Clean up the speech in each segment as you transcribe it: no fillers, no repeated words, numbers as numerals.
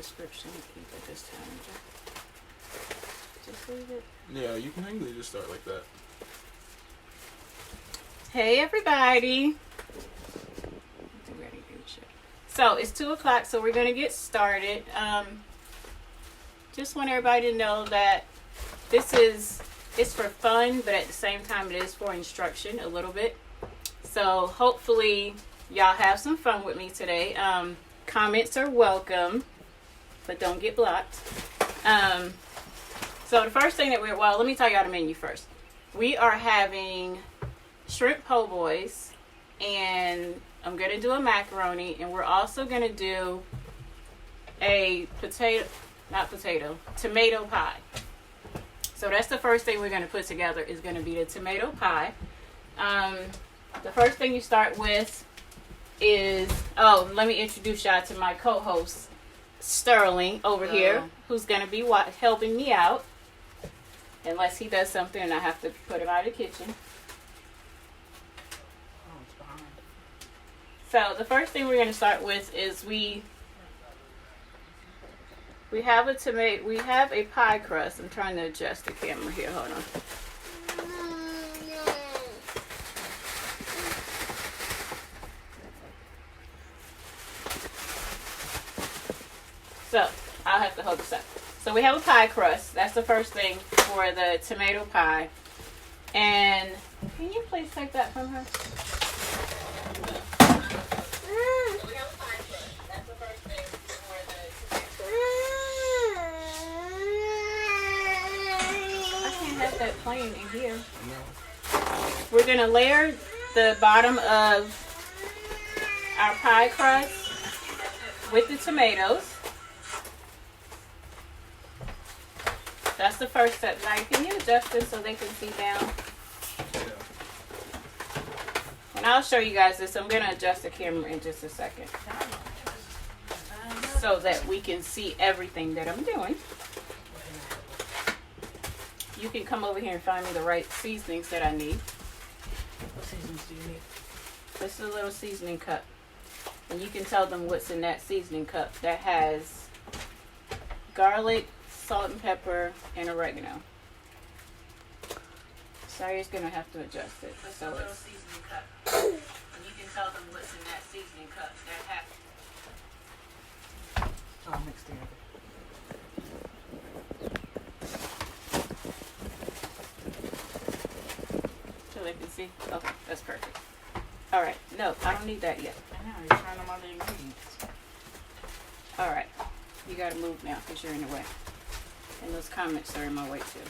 description. Keep it this time. Just leave it. Yeah, you can actually just start like that. Hey everybody. So it's 2 o'clock, so we're gonna get started. Just want everybody to know that it's for fun, but at the same time it is for instruction a little bit. So hopefully y'all have some fun with me today. Comments are welcome, but don't get blocked. So the first thing that let me tell y'all the menu first. We are having shrimp po' boys, and I'm going to do a macaroni, and we're also going to do a tomato pie. So that's the first thing we're going to put together is going to be the tomato pie. The first thing you start with is, let me introduce y'all to my co-host, Sterling, over here, who's going to be helping me out. Unless he does something and I have to put him out of the kitchen. So the first thing we're going to start with is we have a pie crust. I'm trying to adjust the camera here. Hold on. So I'll have to hold this up. So we have a pie crust. That's the first thing for the tomato pie. And can you please take that from her? That playing in here. We're gonna layer the bottom of our pie crust with the tomatoes. That's the first step. Now, can you adjust this so they can see down? And I'll show you guys this. I'm gonna adjust the camera in just a second so that we can see everything that I'm doing. You can come over here and find me the right seasonings that I need. What seasonings do you need? This is a little seasoning cup. And you can tell them what's in that seasoning cup. That has garlic, salt and pepper, and oregano. Saya's going to have to adjust it. It's a little seasoning cup. And you can tell them what's in that seasoning cup. That has... All mixed together. They can see. Okay, that's perfect. All right. No, I don't need that yet. I know. You're trying them other ingredients. All right. You got to move now because you're in the way. And those comments are in my way too.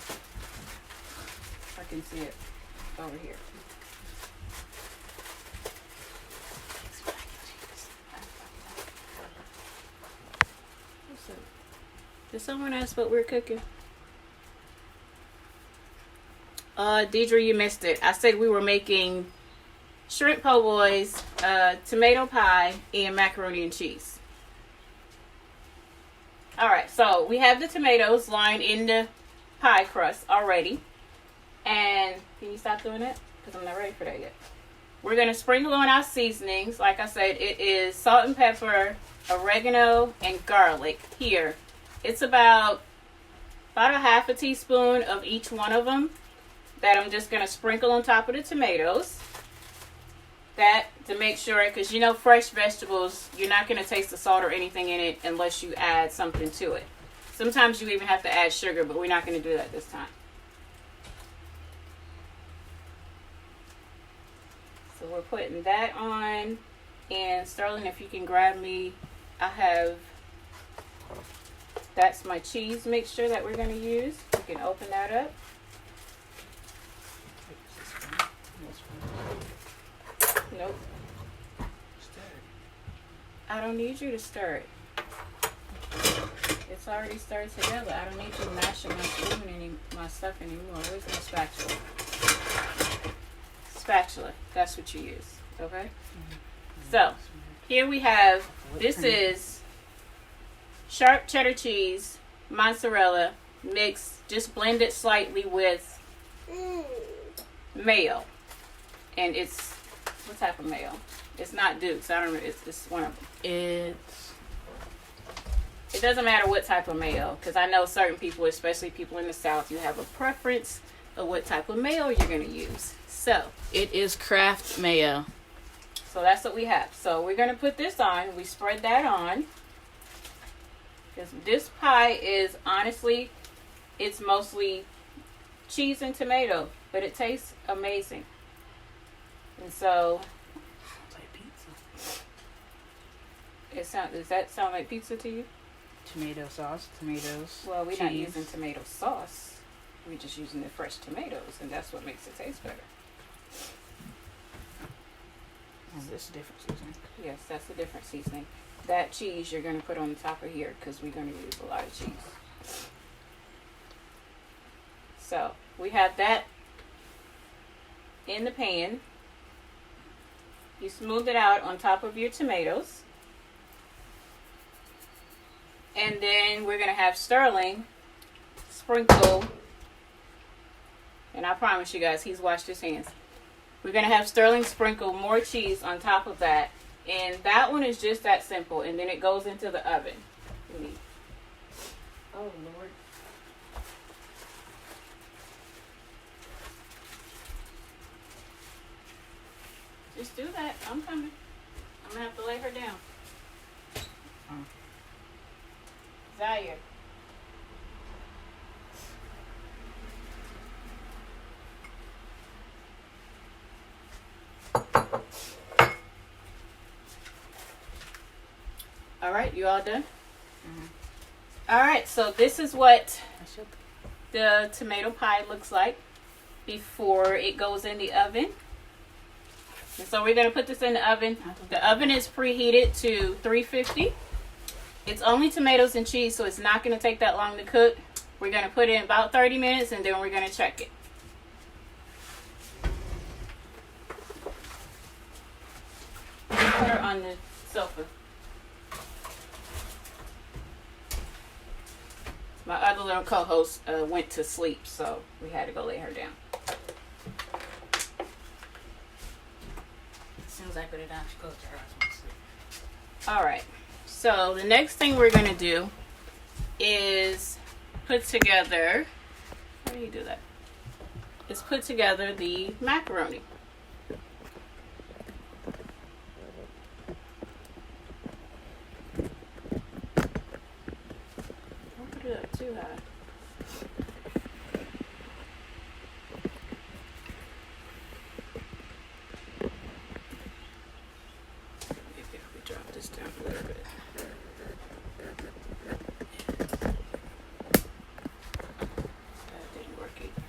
I can see it over here. Did someone ask what we're cooking? Deidre, you missed it. I said we were making shrimp po' boys, tomato pie, and macaroni and cheese. Alright, so we have the tomatoes lined in the pie crust already. And, can you stop doing it? Because I'm not ready for that yet. We're going to sprinkle on our seasonings. Like I said, it is salt and pepper, oregano, and garlic. Here, it's about a half a teaspoon of each one of them that I'm just going to sprinkle on top of the tomatoes. That to make sure, because you know fresh vegetables, you're not going to taste the salt or anything in it unless you add something to it. Sometimes you even have to add sugar, but we're not going to do that this time. So we're putting that on. And Sterling, if you can grab me, that's my cheese mixture that we're going to use. You can open that up. Nope. I don't need you to stir it. It's already stirred together. I don't need you mashing my stuff anymore. Where's my spatula? Spatula. That's what you use. Okay? So, here we have, this is sharp cheddar cheese, mozzarella, mixed, just blended slightly with mayo. And it's, what type of mayo? It's not Duke's. I don't know. It's one of them. It's It doesn't matter what type of mayo, because I know certain people, especially people in the South, you have a preference of what type of mayo you're going to use. So, It is Kraft mayo. so that's what we have. So we're going to put this on. We spread that on. Because this pie is, honestly, it's mostly cheese and tomato, but it tastes amazing. And so, It's like pizza. does that sound like pizza to you? Tomato sauce, tomatoes. Well, we're not cheese. using tomato sauce. We're just using the fresh tomatoes, and that's what makes it taste better. And this is different seasoning. Yes, that's a different seasoning. That cheese you're going to put on the top of here because we're going to use a lot of cheese. So we have that in the pan. You smooth it out on top of your tomatoes. And then we're going to have Sterling sprinkle. And I promise you guys, he's washed his hands. We're going to have Sterling sprinkle more cheese on top of that. And that one is just that simple. And then it goes into the oven. Oh, Lord. Just do that. I'm coming. I'm going to have to lay her down. Zaire. All right, you all done? Mm-hmm. All right, so this is what That's it. the tomato pie looks like before it goes in the oven. And so we're going to put this in the oven. The oven is preheated to 350. It's only tomatoes and cheese, so it's not going to take that long to cook. We're going to put it in about 30 minutes, and then we're going to check it. Put her on the sofa. My other little co-host went to sleep, so we had to go lay her down. Seems like what it actually goes to her house when she sleeps. All right. So the next thing we're going to do is put together, how do you do that? Is put together the macaroni. Don't put it up too high. Maybe if we drop this down a little bit. That didn't work either.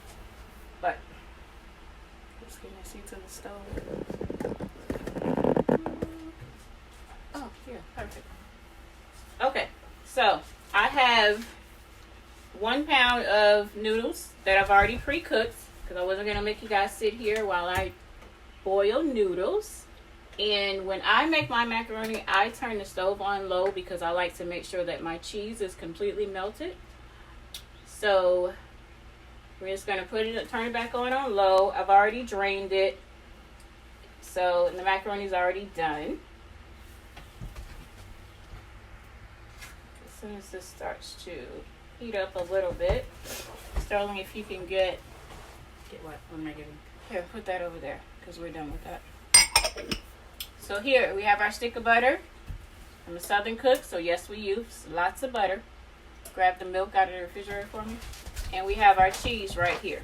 But let's get this into the stove. Oh, yeah, perfect. Okay, so I have 1 pound of noodles that I've already pre-cooked because I wasn't going to make you guys sit here while I boil noodles. And when I make my macaroni, I turn the stove on low because I like to make sure that my cheese is completely melted. So we're just going to turn it back on low. I've already drained it. So the macaroni's already done. As soon as this starts to heat up a little bit, Sterling, if you can get what? What am I getting? here, put that over there because we're done with that. So here we have our stick of butter. I'm a Southern cook, so yes, we use lots of butter. Grab the milk out of the refrigerator for me. And we have our cheese right here.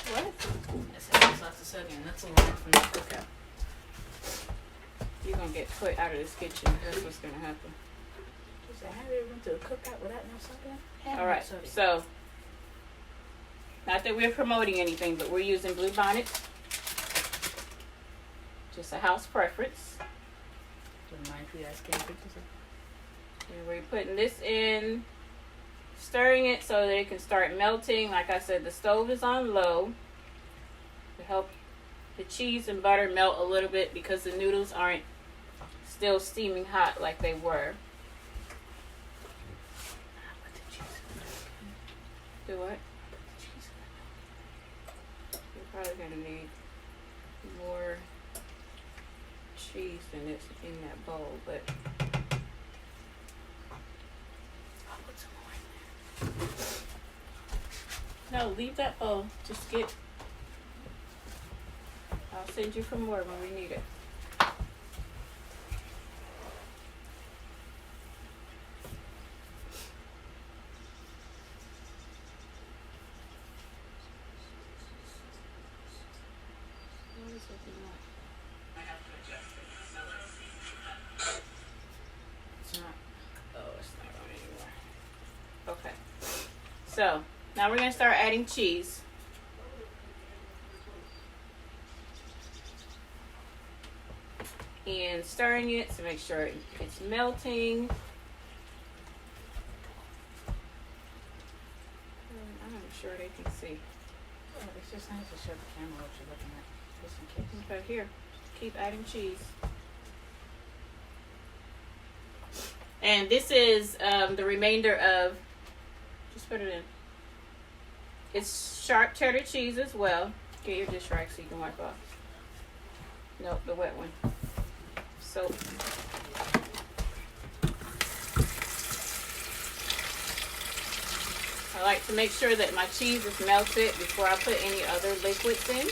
What? I said it's lots of sodium. That's a lot from the cookout. You're going to get put out of this kitchen. That's what's going to happen. Just have you ever went to a cookout without no sodium? All right, so not that we're promoting anything, but we're using Blue Bonnet. Just a house preference. Don't mind if you guys can't pictures And we're putting this in, stirring it so that it can start melting. Like I said, the stove is on low to help the cheese and butter melt a little bit because the noodles aren't still steaming hot like they were. Do what? You're probably going to need cheese than it's in that bowl, but I'll put some more in there. No, leave that bowl. Just get. I'll send you for more when we need it. What is it you want? It's not. Oh, it's not on anymore. Okay. So now we're gonna start adding cheese. And stirring it to make sure it's melting. I'm not sure they can see. Oh, it's just nice to show the camera what you're looking at. Just in case. Okay, here. Keep adding cheese. And this is the remainder of, just put it in. It's sharp cheddar cheese as well. Get your dish rag so you can wipe off. Nope, the wet one. Soap. I like to make sure that my cheese is melted before I put any other liquids in.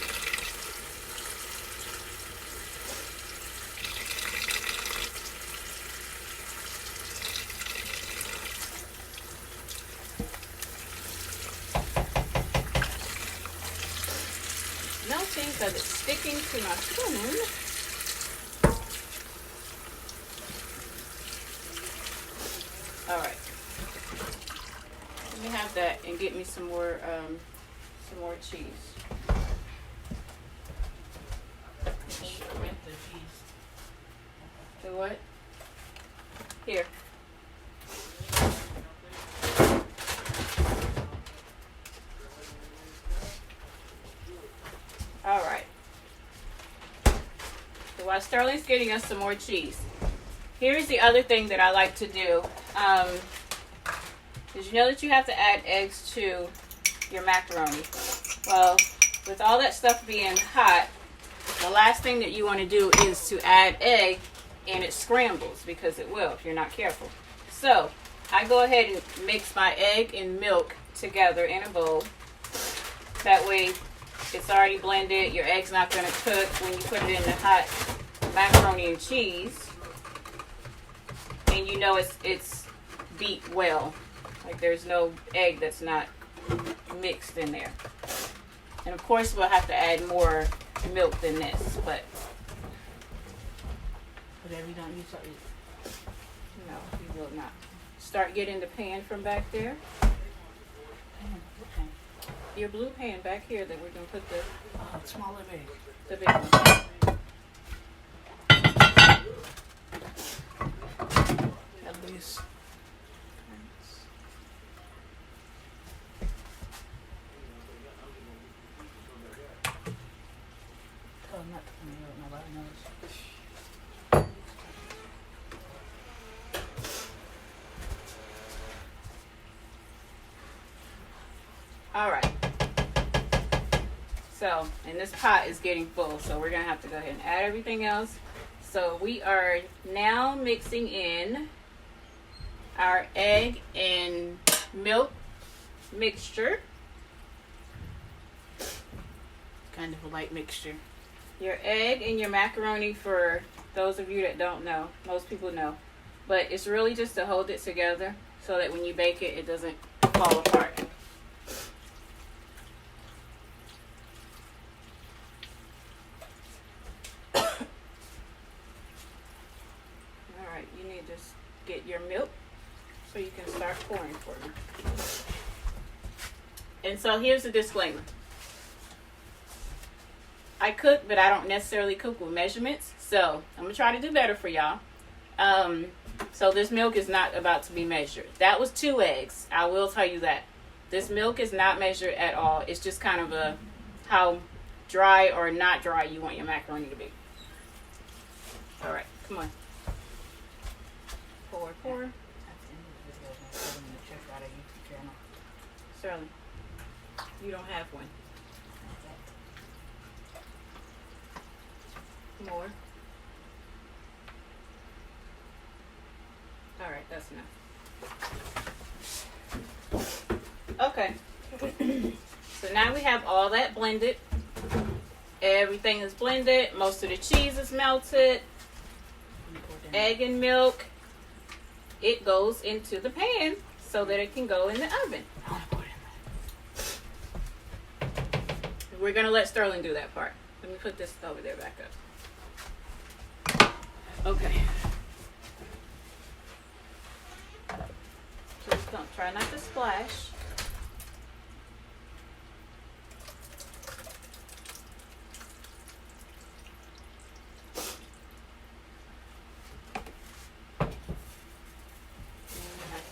Melting because it's sticking to my spoon. All right. Let me have that and get me some more cheese. Increment the cheese. The what? Here. All right. So while Sterling's getting us some more cheese, here's the other thing that I like to do. Did you know that you have to add eggs to your macaroni? Well, with all that stuff being hot, the last thing that you want to do is to add egg, and it scrambles because it will if you're not careful. So I go ahead and mix my egg and milk together in a bowl. That way it's already blended. Your egg's not going to cook when you put it in the hot macaroni and cheese. And you know it's beat well. Like there's no egg that's not mixed in there. And of course we'll have to add more milk than this, but Whatever you don't use, so eat. no, you will not. Start getting the pan from back there. Okay. Your blue pan back here that we're going to put Smaller big. the big one. At least. Oh, not the one nobody knows. All right. So, and this pot is getting full, so we're going to have to go ahead and add everything else. So we are now mixing in our egg and milk mixture. Kind of a light mixture. Your egg and your macaroni, for those of you that don't know, most people know, but it's really just to hold it together so that when you bake it, it doesn't fall apart. Alright, you need to get your milk so you can start pouring for me. And so here's a disclaimer. I cook, but I don't necessarily cook with measurements. So I'm going to try to do better for y'all. So this milk is not about to be measured. That was 2 eggs. I will tell you that. This milk is not measured at all. It's just kind of a how dry or not dry you want your macaroni to be. All right, come on. Pour. At the end of the video, I'm going to check out a YouTube channel. Sterling, you don't have one. More. That's enough. Okay. So now we have all that blended. Everything is blended. Most of the cheese is melted. Egg and milk. It goes into the pan so that it can go in the oven. We're going to let Sterling do that part. Let me put this over there back up. Okay. Please don't try not to splash.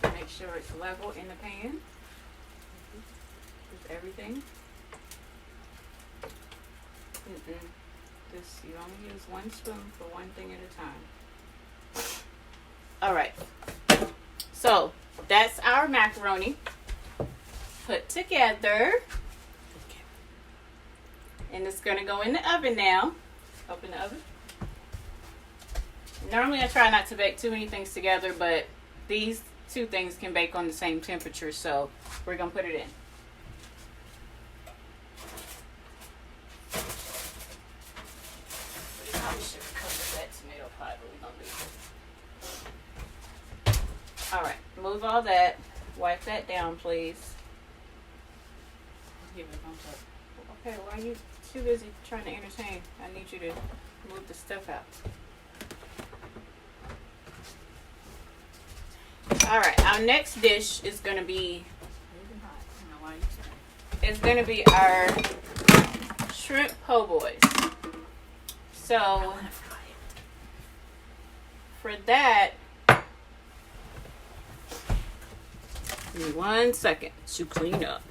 Make sure it's level in the pan with everything. This, you only use 1 spoon for one thing at a time. Alright, so that's our macaroni put together, and it's going to go in the oven now. Open the oven. Normally I try not to bake too many things together, but these 2 things can bake on the same temperature, so we're going to put it in. We probably should have covered that tomato pie, but we're going to leave it. Alright, move all that. Wipe that down, please. Give it a thumbs up. Okay, why are you too busy trying to entertain? I need you to move the stuff out. Alright, our next dish is going to be our shrimp po' boys. So, for that, give me 1 second to clean up.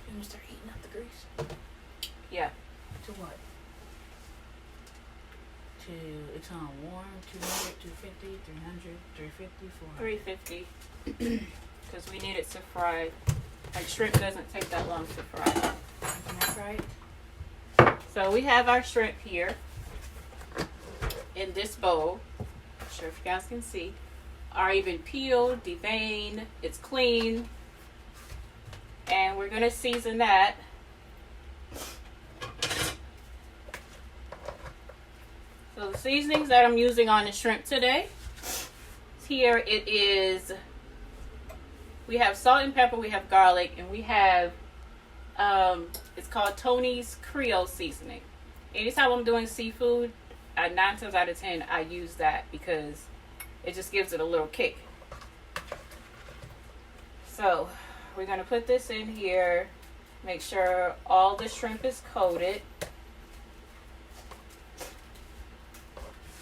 You gonna start heating up the grease? Yeah. To what? It's on warm, 200, 250, 300, 350, 400. 350. Because we need it to fry. Like, shrimp doesn't take that long to fry. Can I fry it? So we have our shrimp here in this bowl. I'm sure if you guys can see. Are even peeled, deveined, it's clean. And we're going to season that. So the seasonings that I'm using on the shrimp today, here it is, we have salt and pepper, we have garlic, and we have, it's called Tony's Creole seasoning. Anytime I'm doing seafood, 9 times out of 10, I use that because it just gives it a little kick. So we're going to put this in here, make sure all the shrimp is coated.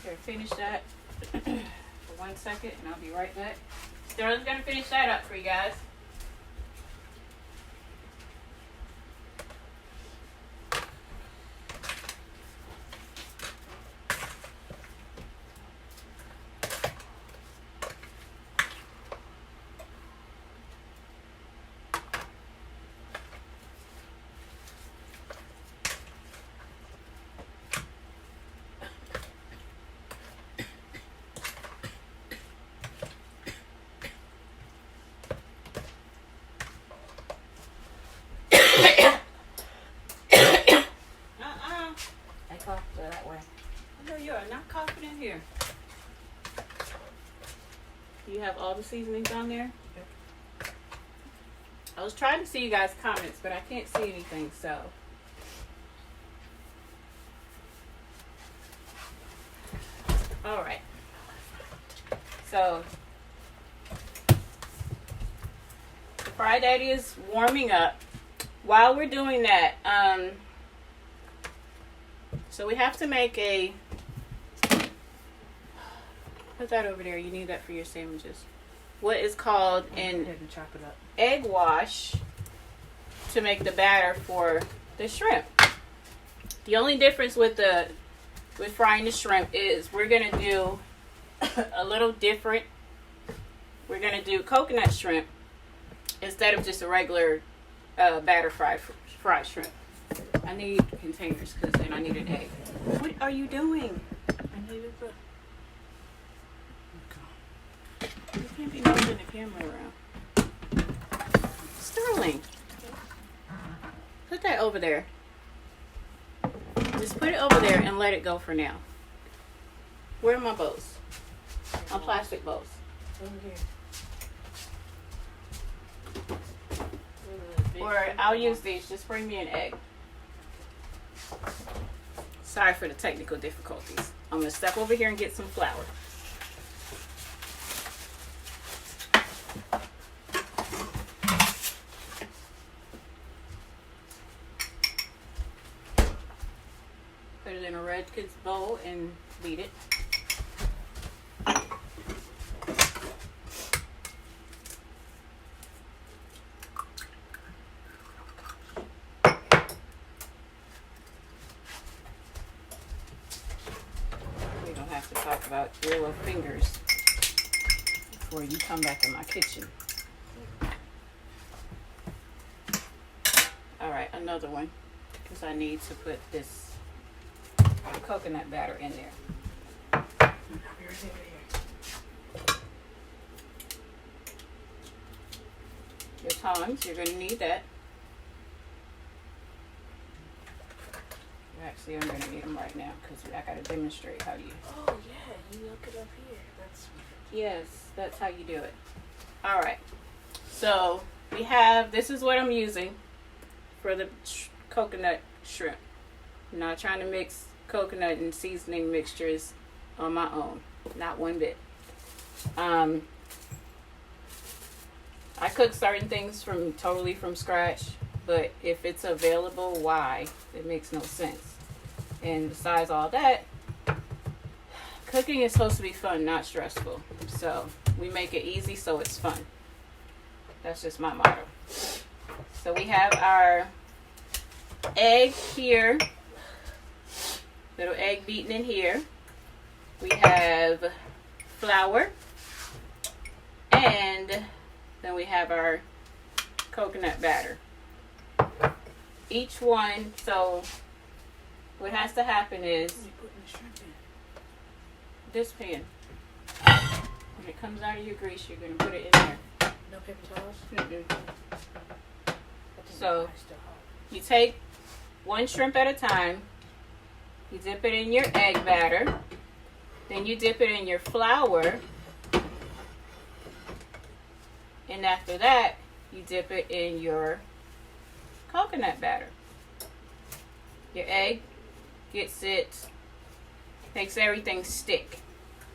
Here, finish that for 1 second and I'll be right back. Sterling's going to finish that up for you guys. That way. No, you are not coughing in here. You have all the seasonings on there? Yep. I was trying to see you guys' comments, but I can't see anything, so. Alright. So, the Fry Daddy is warming up. While we're doing that, so we have to make a, put that over there, you need that for your sandwiches. What is called an Chop it up. egg wash to make the batter for the shrimp. The only difference with frying the shrimp is we're going to do a little different. We're going to do coconut shrimp instead of just a regular batter fried shrimp. I need containers because then I need an egg. What are you doing? I needed the. You can't be moving the camera around. Sterling, put that over there. Just put it over there and let it go for now. Where are my bows? On plastic bows. Over here. Or I'll use these. Just bring me an egg. Sorry for the technical difficulties. I'm going to step over here and get some flour. Put it in a red kid's bowl and beat it. We don't have to talk about your little fingers before you come back in my kitchen. Alright, another one. Because I need to put this coconut batter in there. Your tongs, you're going to need that. Actually, I'm going to need them right now because I got to demonstrate how you. Oh yeah, you look it up here. That's. Yes, that's how you do it. All right. So we have. This is what I'm using for the coconut shrimp. I'm not trying to mix coconut and seasoning mixtures on my own. Not one bit. I cook certain things totally from scratch, but if it's available, why? It makes no sense. And besides all that, cooking is supposed to be fun, not stressful. So we make it easy so it's fun. That's just my motto. So we have our egg here. Little egg beaten in here. We have flour. And then we have our coconut batter. Each one, so what has to happen is You putting the shrimp in? this pan. When it comes out of your grease, you're going to put it in there. No paper towels. Mm-mm. I think So- mine's still hot. You take one shrimp at a time. You dip it in your egg batter. Then you dip it in your flour. And after that, you dip it in your coconut batter. Your egg makes everything stick.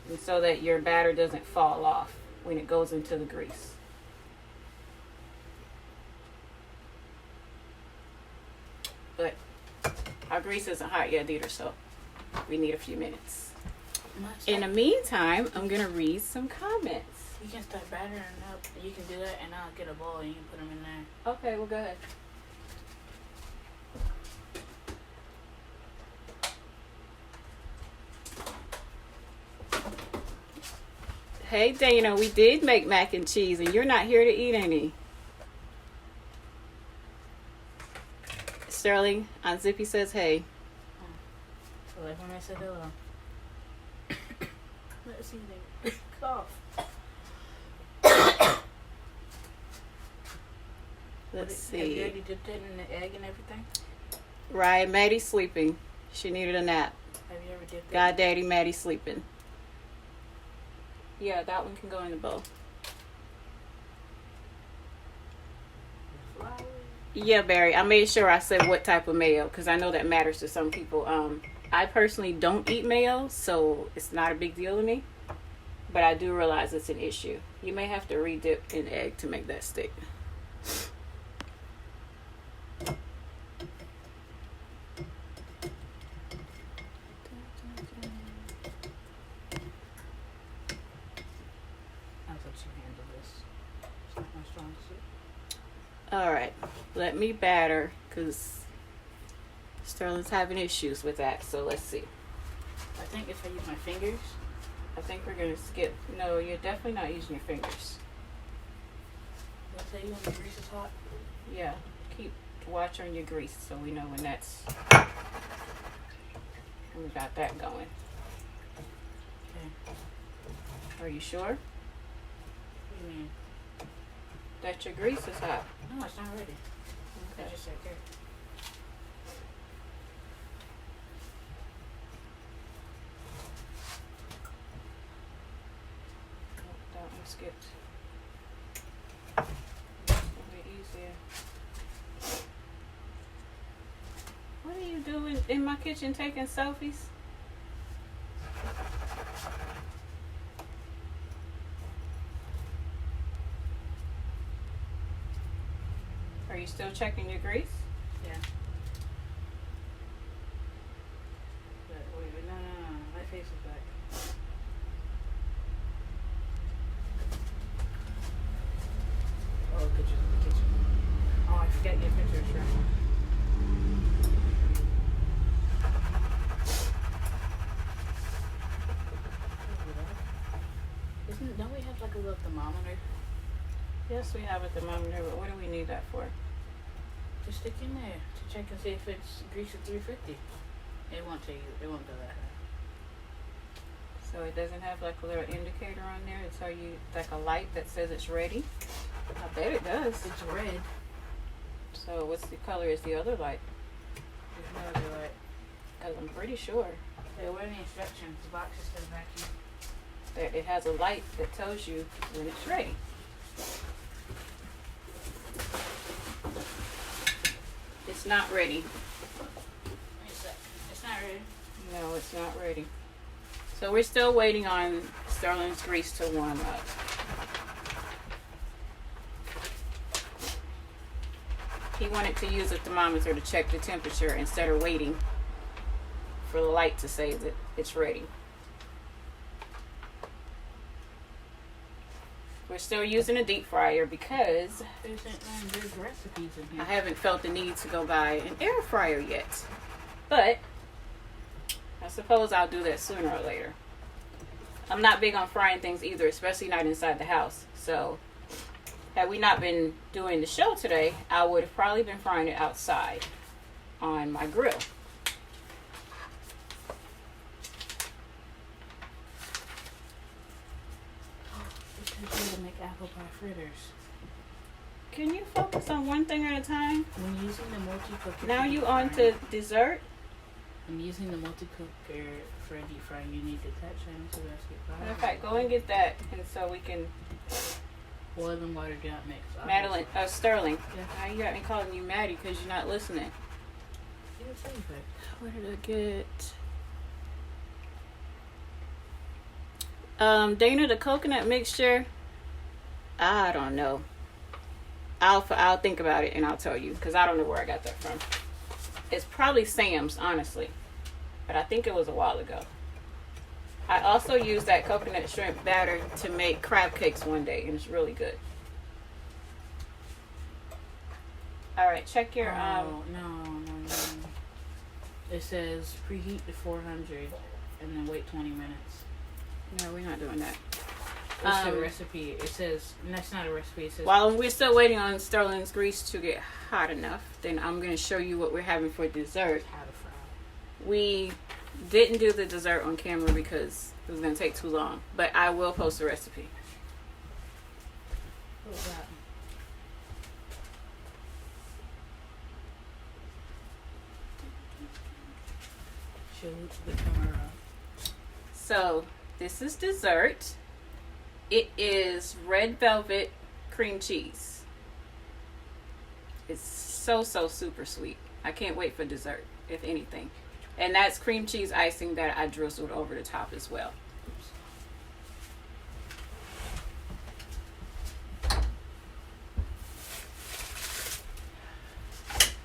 And so that your batter doesn't fall off when it goes into the grease. But our grease isn't hot yet either, so we need a few minutes. In the meantime, I'm going to read some comments. You can start battering up. You can do that, and I'll get a bowl and you can put them in there. Okay, well, go ahead. Hey, Dana, we did make mac and cheese, and you're not here to eat any. Sterling on Zippy says, hey. So like when I said hello. Let's see, they cough. Let's Have you see. already dipped it in the egg and everything? Right, Maddie's sleeping. She needed a nap. Have you ever dipped God Daddy, Maddie's sleeping. Yeah, that one can go in the bowl. flour? Yeah, Barry, I made sure I said what type of mayo because I know that matters to some people. I personally don't eat mayo, so it's not a big deal to me. But I do realize it's an issue. You may have to re-dip in egg to make that stick. I'll let you handle this. It's not my strong suit. All right, let me batter because Sterling's having issues with that. So let's see. I think if I use my fingers, I think we're gonna skip. No, you're definitely not using your fingers. I'll tell you when the grease is hot. Yeah, keep watch on your grease so we know when that's. We got that going. Okay. Are you sure? do you mean? That your grease is hot. No, it's not ready. Okay. I just said there. Oh, that one skipped. It's gonna be easier. What are you doing in my kitchen taking selfies? Are you still checking your grease? Yeah. But wait, no. My face is back. Oh, pictures in the kitchen. Oh, I forgot your pictures, sure. Don't we have like a little thermometer? Yes, we have a thermometer, but what do we need that for? To stick in there to check and see if it's grease at 350. It won't tell you. It won't go that high. So it doesn't have like a little indicator on there to tell you like a light that says it's ready? I bet it does. It's red. So what's the color is the other light? There's no other light. Because I'm pretty sure Hey, what are the instructions? The box is still back here. that it has a light that tells you when it's ready. It's not ready. Wait a sec. It's not ready. No, it's not ready. So we're still waiting on Sterling's grease to warm up. He wanted to use a thermometer to check the temperature instead of waiting for the light to say that it's ready. We're still using a deep fryer because There's recipes in here. I haven't felt the need to go buy an air fryer yet. But I suppose I'll do that sooner or later. I'm not big on frying things either, especially not inside the house. So had we not been doing the show today, I would have probably been frying it outside on my grill. Because to make apple pie fritters. Can you focus on one thing at a time? When using the multi-cooker. Now you on to dessert? When using the multi-cooker for a deep fry, you need to touch into the basket pie. Matter of fact, go and get that, and so we can. Boil and water do not mix. Madeline, Sterling. Yeah. Now you got me calling you Maddie because you're not listening. Yeah, it's okay. Where did I get? Dana, the coconut mixture. I don't know. I'll think about it and I'll tell you because I don't know where I got that from. It's probably Sam's, honestly, but I think it was a while ago. I also used that coconut shrimp batter to make crab cakes one day, and it's really good. All right, check your No. It says preheat to 400 and then wait 20 minutes. No, we're not doing that. It's a recipe. It says, and that's not a recipe. It says, While we're still waiting on Sterling's grease to get hot enough, then I'm going to show you what we're having for dessert. how to fry. We didn't do the dessert on camera because it was going to take too long, but I will post a recipe. What was that? Show the camera. So this is dessert. It is red velvet cream cheese. It's so super sweet. I can't wait for dessert, if anything. And that's cream cheese icing that I drizzled over the top as well.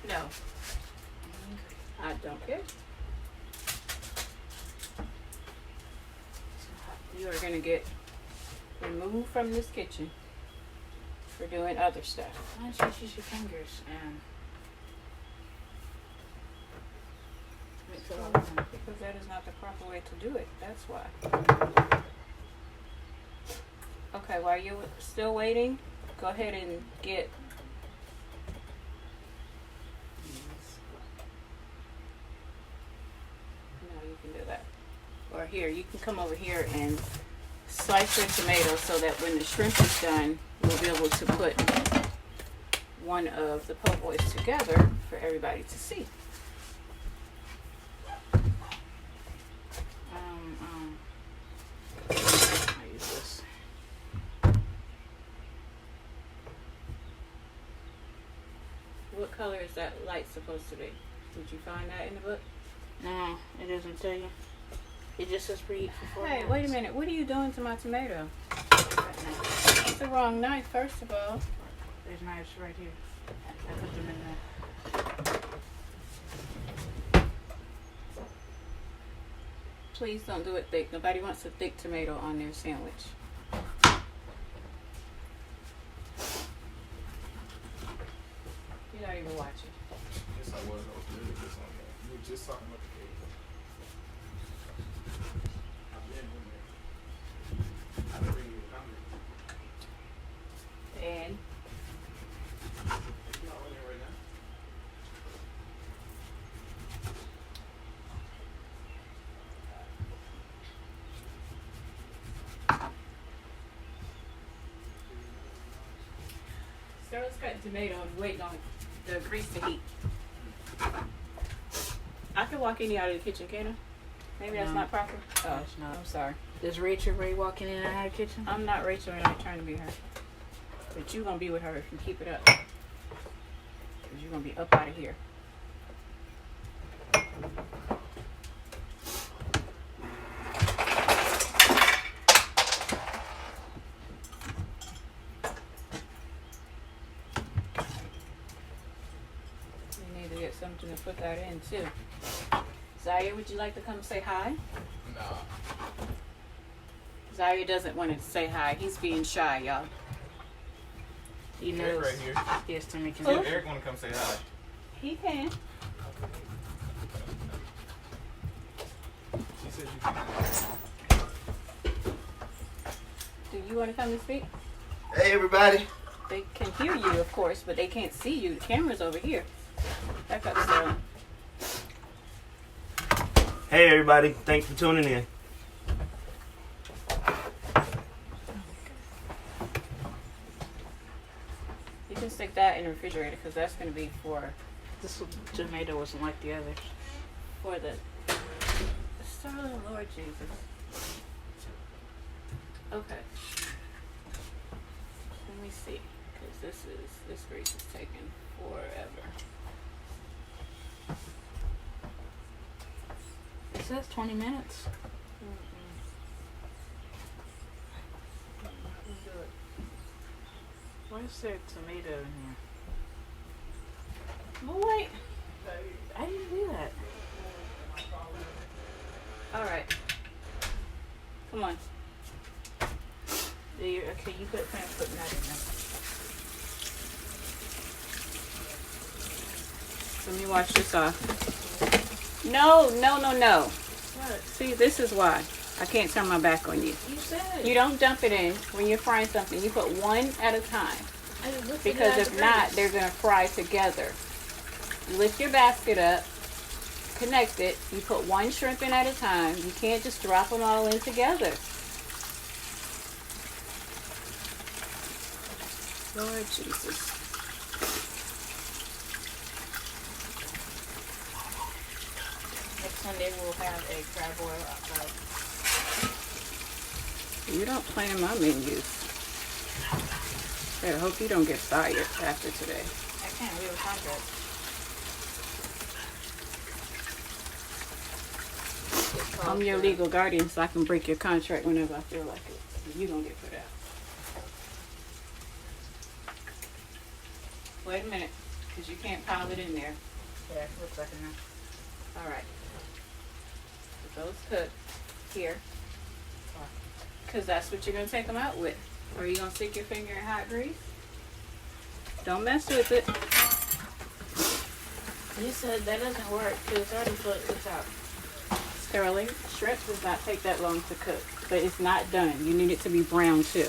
No, I don't care. You are going to get removed from this kitchen for doing other stuff. Why don't you use your fingers and mix it all in? Because that is not the proper way to do it. That's why. Okay, while you're still waiting, go ahead and get... No, you can do that. Or here, you can come over here and slice your tomato so that when the shrimp is done, we'll be able to put one of the po' boys together for everybody to see. I use this. What color is that light supposed to be? Did you find that in the book? No, it doesn't tell you. It just says preheat for 4 Hey, minutes. wait a minute. What are you doing to my tomato? That's the wrong knife, first of all. There's knives right here. I put them in there. Please don't do it thick. Nobody wants a thick tomato on their sandwich. You're not even watching. Yes, I was. I was doing this on there. You were just talking about the cake. I've been in there. I don't really get hungry. And It's not on there right now. Sterling's cutting tomato and waiting on the grease to heat. I can walk in and out of the kitchen, can I? Maybe that's No. not proper. Oh, It's not. I'm sorry. Does Rachel Ray walking in and out of the kitchen? I'm not Rachel and I'm trying to be her. But you're going to be with her if you keep it up. Because you're going to be up out of here. You need to get something to put that in too. Zaire, would you like to come say hi? Nah. Zaire doesn't want to say hi. He's being shy, y'all. He Eric knows. right here. Yes, Timmy can Who? do If Eric want to come say hi. He can. She said you can. Do you want to come and speak? Hey everybody. They can hear you, of course, but they can't see you. The camera's over here. Back up, Sterling. Hey everybody. Thanks for tuning in. You can stick that in the refrigerator because that's going to be for This tomato wasn't like the others. the Sterling, Lord Jesus. Okay. Let me see, because this grease is taking forever. It says 20 minutes. Why is there tomato in here? Oh wait. I didn't do that. All right. Come on. Okay, you put putting that in there. Let me wash this off. No. What? See, this is why I can't turn my back on you. You said. You don't dump it in when you're frying something. You put one at a time. I just looked at Because it if not, they're going to fry together. You lift your basket up, connect it. You put one shrimp in at a time. You can't just drop them all in together. Lord Jesus. Next Sunday we'll have a crab boil outside. You don't plan my menus. I hope you don't get fired after today. I can't. We have a contract. It's called I'm your the- legal guardian, so I can break your contract whenever I feel like it. You don't get put out. Wait a minute, because you can't pile it in there. Yeah, it looks like it now. All right. Put those cook here. Because that's what you're going to take them out with. Or are you going to stick your finger in hot grease? Don't mess with it. You said that doesn't work because it's already put this out. Sterling, shrimp does not take that long to cook. But it's not done. You need it to be brown too.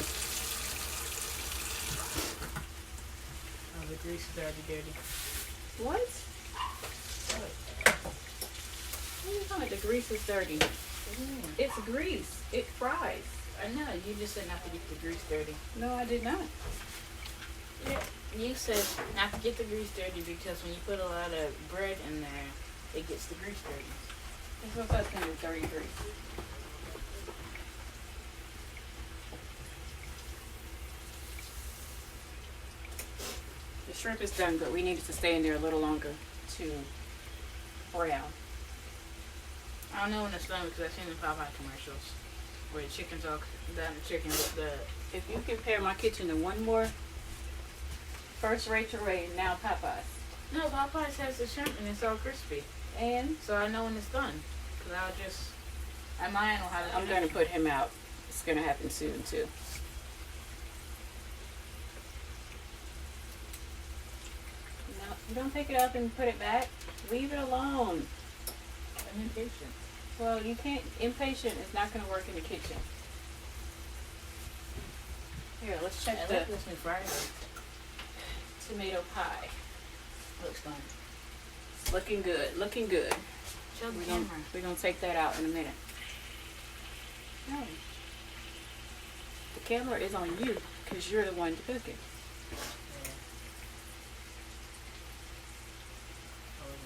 Oh, the grease is already dirty. What? What are you talking about? The grease is dirty. It's grease. It fries. I know, you just said not to get the grease dirty. No, I did not. Yeah. You said not to get the grease dirty because when you put a lot of bread in there, it gets the grease dirty. This looks like it's gonna be 33. The shrimp is done, but we need it to stay in there a little longer to brown. I don't know when it's done because I've seen the Popeye commercials where the chicken's all done. The chicken with the. If you compare my kitchen to one more, first Rachel Ray, now Popeyes. No, Popeyes has the shrimp and it's all crispy, And so I know when it's done. Cause I'll just. I might know how to. I'm gonna put him out. It's gonna happen soon too. No, you don't take it up and put it back. Leave it alone. I'm impatient. Well, you can't. Impatient is not gonna work in the kitchen. Here, let's check I the like this new fryer. tomato pie. Looks fun. It's looking good. Looking good. Show the camera. We're gonna take that out in a minute. No. The camera is on you because you're the one cooking. Yeah. Hold on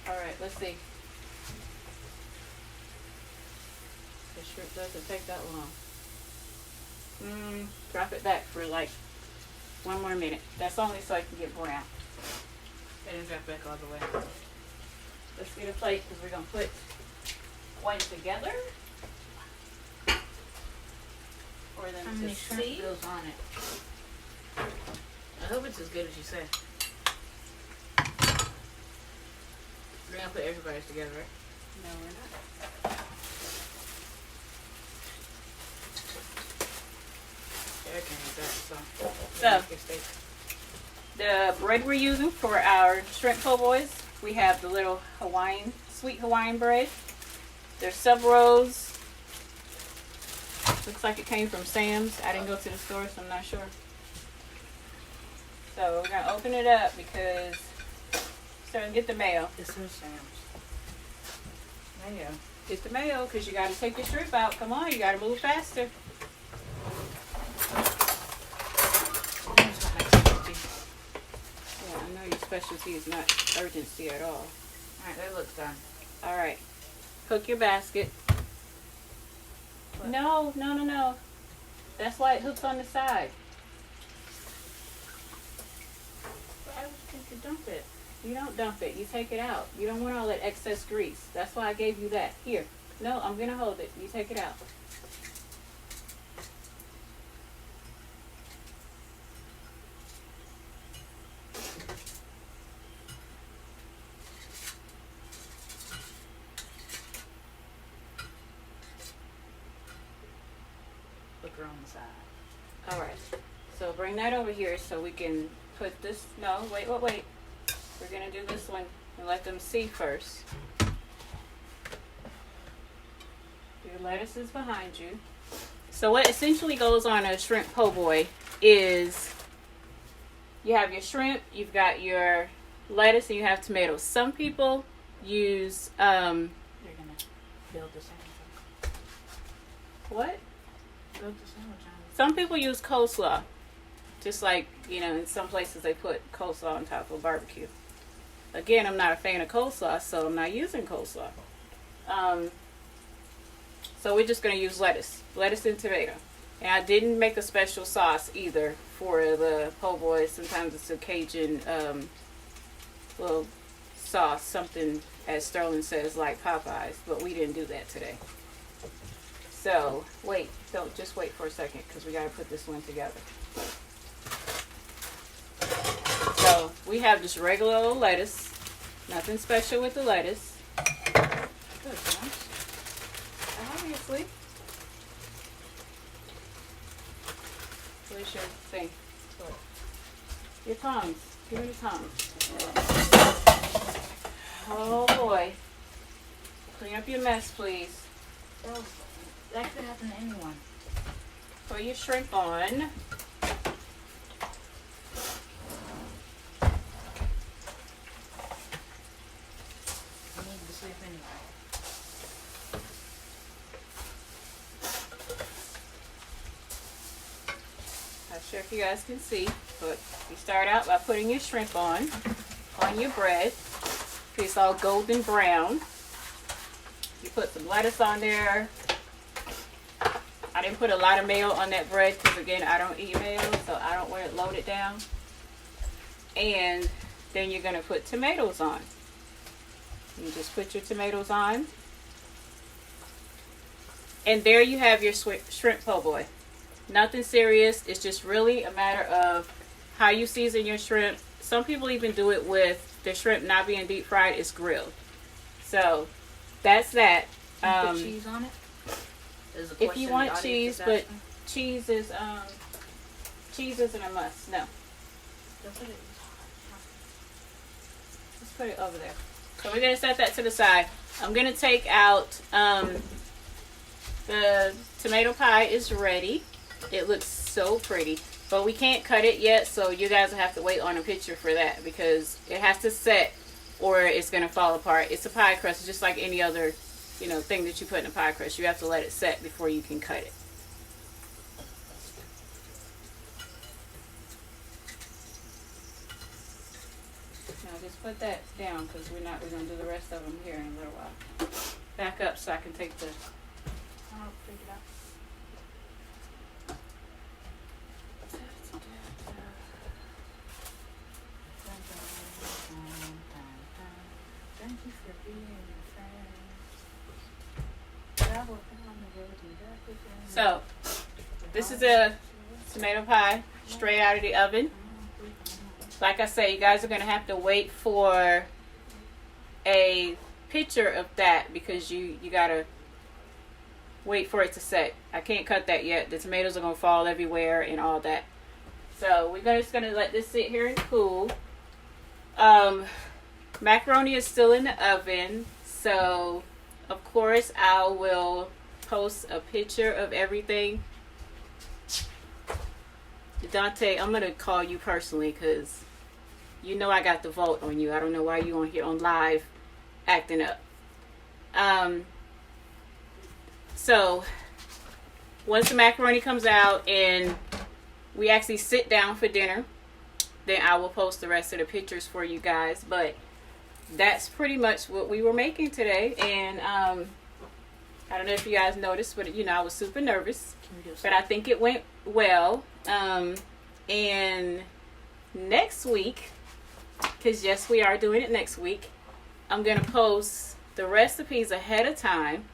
there. All right, let's see. The shrimp doesn't take that long. Drop it back for like 1 more minute. That's only so I can get brown. It didn't drop back all the way. Let's get a plate because we're gonna put one together for them How many to shrimp see. goes on it? I hope it's as good as you say. We're gonna put everybody's together, right? No, we're not. Eric can eat that, so. So. Make a steak. The bread we're using for our shrimp po' boys, we have the little sweet Hawaiian bread. There's sub-rolls. Looks like it came from Sam's. I didn't go to the store, so I'm not sure. So we're gonna open it up because starting to get the mayo. This is Sam's. Mayo. Get the mayo because you gotta take your shrimp out. Come on, you gotta move faster. Yeah, I know your specialty is not urgency at all. Alright, that looks done. All right. Hook your basket. What? No. That's why it hooks on the side. But I was thinking dump it. You don't dump it. You take it out. You don't want all that excess grease. That's why I gave you that. Here. No, I'm going to hold it. You take it out. Look her on the side. All right. So bring that over here so we can put this. No, wait. We're going to do this one and let them see first. Your lettuce is behind you. So what essentially goes on a shrimp po' boy is you have your shrimp, you've got your lettuce, and you have tomatoes. Some people use You're gonna build the sandwich on. what? Build the sandwich on. Some people use coleslaw. Just like, in some places they put coleslaw on top of barbecue. Again, I'm not a fan of coleslaw, so I'm not using coleslaw. So we're just going to use lettuce and tomato. And I didn't make a special sauce either for the po' boys. Sometimes it's a Cajun little sauce, something, as Sterling says, like Popeyes. But we didn't do that today. So, just wait for a second because we got to put this one together. So, we have just regular old lettuce. Nothing special with the lettuce. Good, nice. Obviously. Where's your thing? Your tongs. Give me the tongs. Oh boy. Clean up your mess, please. So, that could happen to anyone. Put your shrimp on. Not sure if you guys can see, but you start out by putting your shrimp on your bread. It's all golden brown. You put some lettuce on there. I didn't put a lot of mayo on that bread because, again, I don't eat mayo, so I don't want it loaded down. And then you're going to put tomatoes on. You just put your tomatoes on. And there you have your shrimp po' boy. Nothing serious. It's just really a matter of how you season your shrimp. Some people even do it with the shrimp not being deep fried. It's grilled. So that's that. Put cheese on it? If you want cheese, but cheese isn't a must. No. Let's put it over there. So we're gonna set that to the side. I'm gonna take out the tomato pie is ready. It looks so pretty, but we can't cut it yet, so you guys will have to wait on a picture for that because it has to set or it's gonna fall apart. It's a pie crust, it's just like any other thing that you put in a pie crust. You have to let it set before you can cut it. Now just put that down because we're going to do the rest of them here in a little while. Back up so I can take the... I'll take it out. Thank you for being a friend. So, this is a tomato pie straight out of the oven. Like I say, you guys are going to have to wait for a picture of that because you got to wait for it to set. I can't cut that yet. The tomatoes are going to fall everywhere and all that. So, we're just going to let this sit here and cool. Macaroni is still in the oven, so of course I will post a picture of everything. Dante, I'm gonna call you personally because I got the vote on you. I don't know why you on here on live acting up. So once the macaroni comes out and we actually sit down for dinner, then I will post the rest of the pictures for you guys. But that's pretty much what we were making today. And I don't know if you guys noticed, but I was super nervous. But I think it went well. And next week, because yes, we are doing it next week, I'm going to post the recipes ahead of time.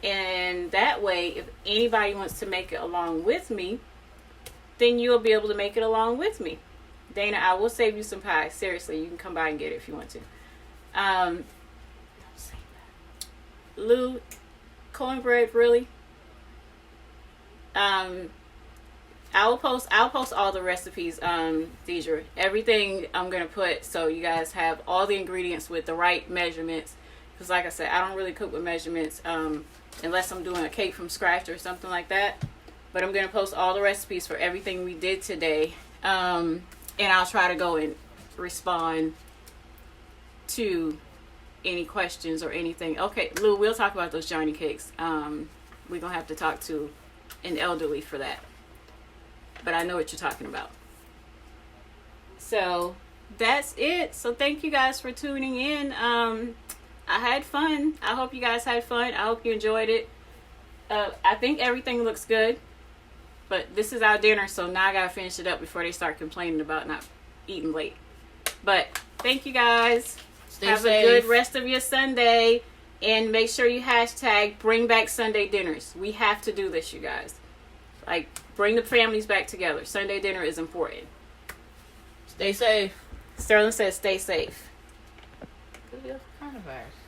And that way, if anybody wants to make it along with me, then you'll be able to make it along with me. Dana, I will save you some pie. Seriously, you can come by and get it if you want to. Lou, cornbread, really? I'll post all the recipes, Deidre. Everything I'm gonna put so you guys have all the ingredients with the right measurements. Because like I said, I don't really cook with measurements unless I'm doing a cake from scratch or something like that. But I'm gonna post all the recipes for everything we did today. And I'll try to go and respond to any questions or anything. Okay, Lou, we'll talk about those Johnny cakes. We're gonna have to talk to an elderly for that. But I know what you're talking about. So that's it. So thank you guys for tuning in. I had fun. I hope you guys had fun. I hope you enjoyed it. I think everything looks good. But this is our dinner, so now I gotta finish it up before they start complaining about not eating late. But thank you guys. Have a good rest of your Sunday. And make sure you hashtag bring back Sunday dinners. We have to do this, you guys. Like, bring the families back together. Sunday dinner is important. Stay safe. Sterling says stay safe. Could be a coronavirus.